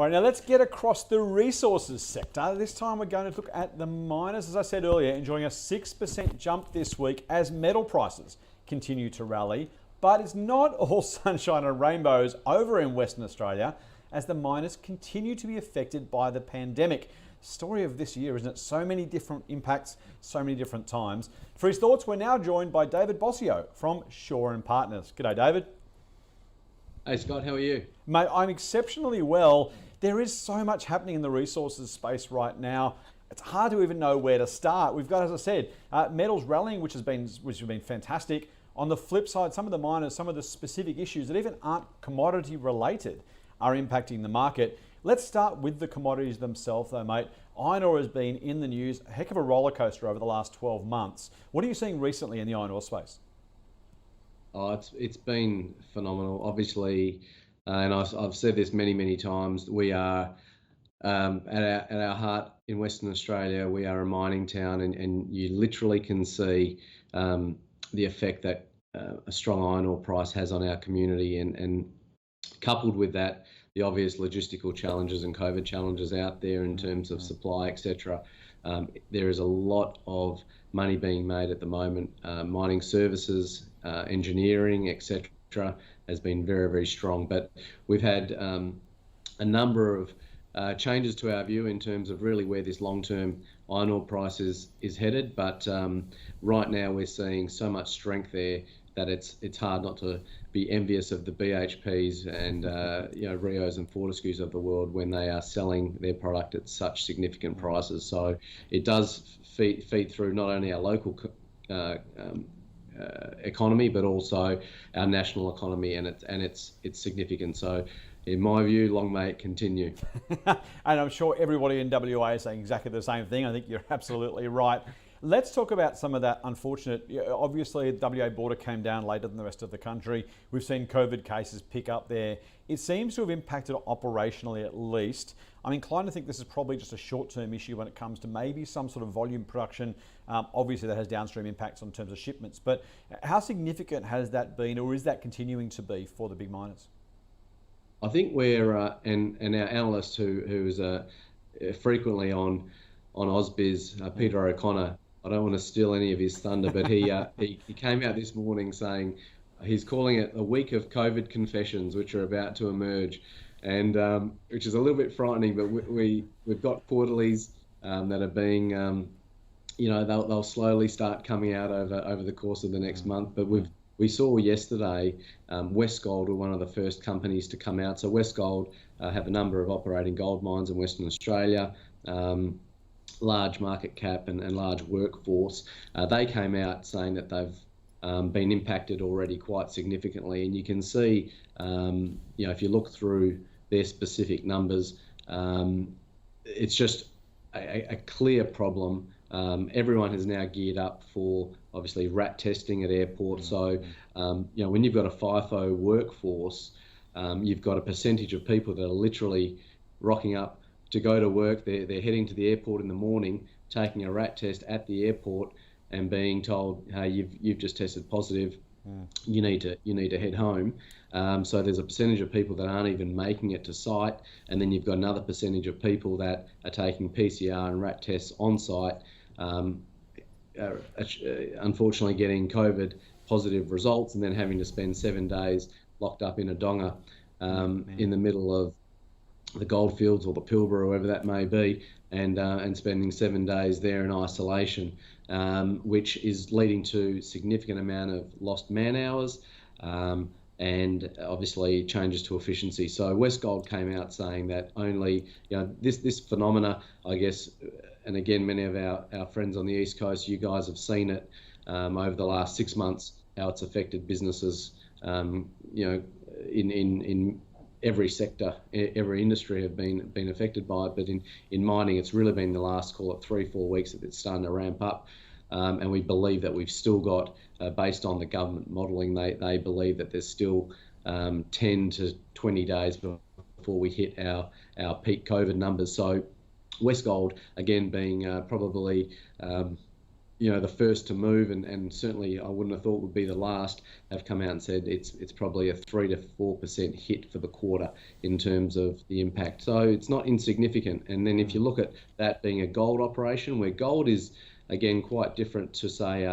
All right, now let's get across the resources sector. This time we're going to look at the miners, as I said earlier, enjoying a 6% jump this week as metal prices continue to rally. But it's not all sunshine and rainbows over in Western Australia as the miners continue to be affected by the pandemic. Story of this year, isn't it? So many different impacts, so many different times. For his thoughts, we're now joined by Davide Bosio from Shaw and Partners. G'day, David. Hey Scott, how are you? Mate, I'm exceptionally well. There is so much happening in the resources space right now. It's hard to even know where to start. We've got, as I said, metals rallying, which has been fantastic. On the flip side, some of the miners, some of the specific issues that even aren't commodity related are impacting the market. Let's start with the commodities themselves though, mate. Iron ore has been in the news, a heck of a roller coaster over the last 12 months. What are you seeing recently in the iron ore space? Oh, it's been phenomenal. Obviously, and I've said this many times. We are at our heart in Western Australia. We are a mining town, and you literally can see the effect that a strong iron ore price has on our community, and coupled with that, the obvious logistical challenges and COVID challenges out there in terms of supply, etc. There is a lot of money being made at the moment. Mining services, engineering, etc. has been very strong. But we've had a number of changes to our view in terms of really where this long-term iron ore price is headed. But right now we're seeing so much strength there that it's hard not to be envious of the BHPs and Rios and Fortescues of the world when they are selling their product at such significant prices. So it does feed through not only our local economy but also our national economy, and it's significant. So in my view, long may it continue. And I'm sure everybody in WA is saying exactly the same thing. I think you're absolutely right. Let's talk about some of that unfortunate. Obviously, the WA border came down later than the rest of the country. We've seen COVID cases pick up there. It seems to have impacted operationally at least. I'm inclined to think this is probably just a short-term issue when it comes to maybe some sort of volume production. Obviously, that has downstream impacts on terms of shipments. But how significant has that been, or is that continuing to be for the big miners? I think we're and our analyst who is frequently on Ausbiz, Peter O'Connor. I don't want to steal any of his thunder, but he came out this morning saying he's calling it a week of COVID confessions, which are about to emerge, and which is a little bit frightening. But we've got quarterlies that are being, they'll slowly start coming out over the course of the next month. But we saw yesterday Westgold were one of the first companies to come out. So Westgold have a number of operating gold mines in Western Australia. Large market cap and large workforce. They came out saying that they've been impacted already quite significantly, and you can see, if you look through their specific numbers, it's just a clear problem. Everyone has now geared up for obviously rat testing at airports. So, when you've got a FIFO workforce, you've got a percentage of people that are literally rocking up to go to work. They're heading to the airport in the morning, taking a rat test at the airport, and being told, "Hey, you've just tested positive. You need to head home." So there's a percentage of people that aren't even making it to site, and then you've got another percentage of people that are taking PCR and rat tests on site. Unfortunately, getting COVID positive results, and then having to spend 7 days locked up in a donga in the middle of the goldfields or the Pilbara, or wherever that may be, and spending 7 days there in isolation, which is leading to significant amount of lost man hours and obviously changes to efficiency. So Westgold came out saying that only this phenomena, I guess, and again many of our friends on the East Coast, you guys have seen it over the last 6 months, how it's affected businesses, in every sector, every industry have been affected by it, but in mining, it's really been the last, call it 3-4 weeks, that it's starting to ramp up. And we believe that we've still got, based on the government modelling, they believe that there's still 10 to 20 days before we hit our peak COVID numbers. So Westgold, again, being probably the first to move, and certainly I wouldn't have thought would be the last, have come out and said it's probably a 3 to 4% hit for the quarter in terms of the impact. So it's not insignificant. And then if you look at that being a gold operation, where gold is again quite different to say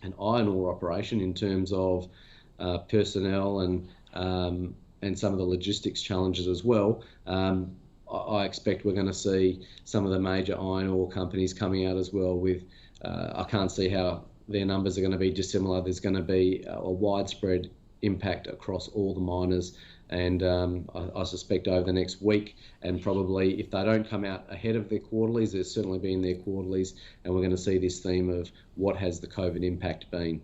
an iron ore operation in terms of personnel and some of the logistics challenges as well. I expect we're going to see some of the major iron ore companies coming out as well with. I can't see how their numbers are going to be dissimilar. There's going to be a widespread impact across all the miners, and I suspect over the next week, and probably if they don't come out ahead of their quarterlies, there's certainly been their quarterlies, and we're going to see this theme of what has the COVID impact been.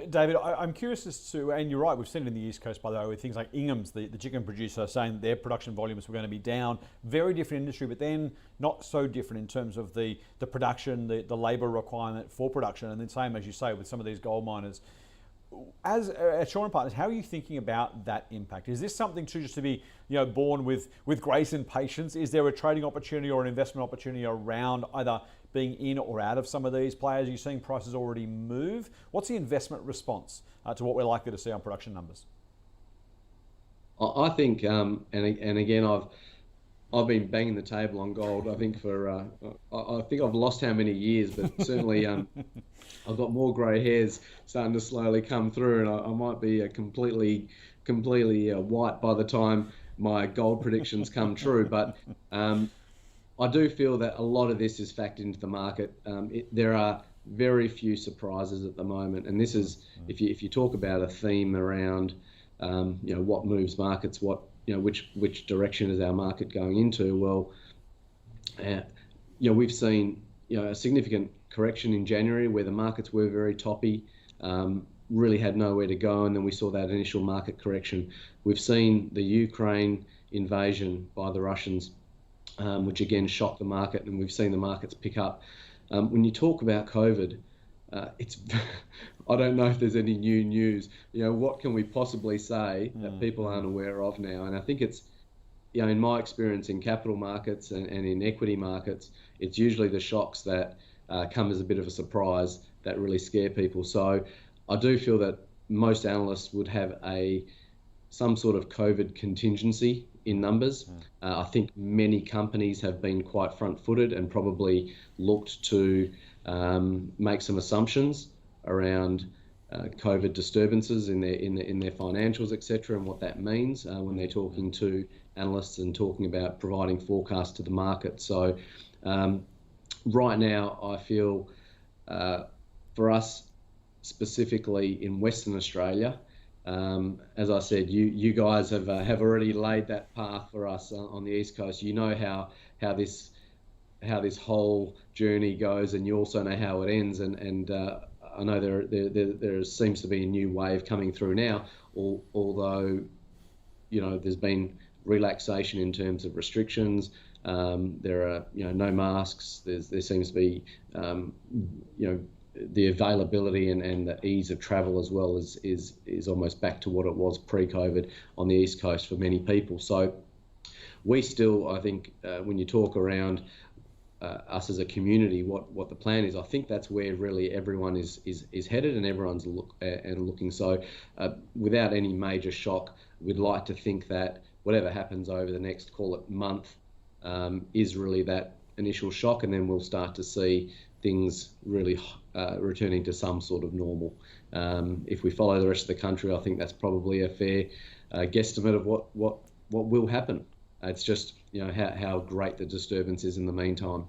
David, I'm curious as to, and you're right, we've seen it in the East Coast, by the way, with things like Ingham's, the chicken producer, saying that their production volumes were going to be down. Very different industry, but then not so different in terms of the production, the labour requirement for production, and then same, as you say, with some of these gold miners. As at Shaw and Partners, how are you thinking about that impact? Is this something just to be borne with grace and patience? Is there a trading opportunity or an investment opportunity around either being in or out of some of these players? Are you seeing prices already move? What's the investment response to what we're likely to see on production numbers? I think, and again, I've been banging the table on gold. I think I think I've lost how many years, but certainly I've got more grey hairs starting to slowly come through, and I might be completely white by the time my gold predictions come true. But I do feel that a lot of this is factored into the market. There are very few surprises at the moment, and this is if you talk about a theme around what moves markets, which direction is our market going into. Well, we've seen a significant correction in January where the markets were very toppy, really had nowhere to go, and then we saw that initial market correction. We've seen the Ukraine invasion by the Russians, which again shocked the market, and we've seen the markets pick up. When you talk about COVID, I don't know if there's any new news. What can we possibly say that people aren't aware of now? And I think it's, in my experience in capital markets and in equity markets, it's usually the shocks that come as a bit of a surprise that really scare people. So I do feel that most analysts would have some sort of COVID contingency in numbers. I think many companies have been quite front-footed and probably looked to make some assumptions around COVID disturbances in their financials, etc., and what that means when they're talking to analysts and talking about providing forecasts to the market. So right now, I feel for us specifically in Western Australia, as I said, you guys have already laid that path for us on the East Coast. You know how this whole journey goes, and you also know how it ends. And I know there seems to be a new wave coming through now, although there's been relaxation in terms of restrictions. There are no masks. There seems to be the availability and the ease of travel as well is almost back to what it was pre-COVID on the East Coast for many people. So we still, I think, when you talk around us as a community, what the plan is, I think that's where really everyone is headed, and everyone's looking. So without any major shock, we'd like to think that whatever happens over the next, call it month, is really that initial shock, and then we'll start to see things really returning to some sort of normal. If we follow the rest of the country, I think that's probably a fair guesstimate of what will happen. It's just how great the disturbance is in the meantime.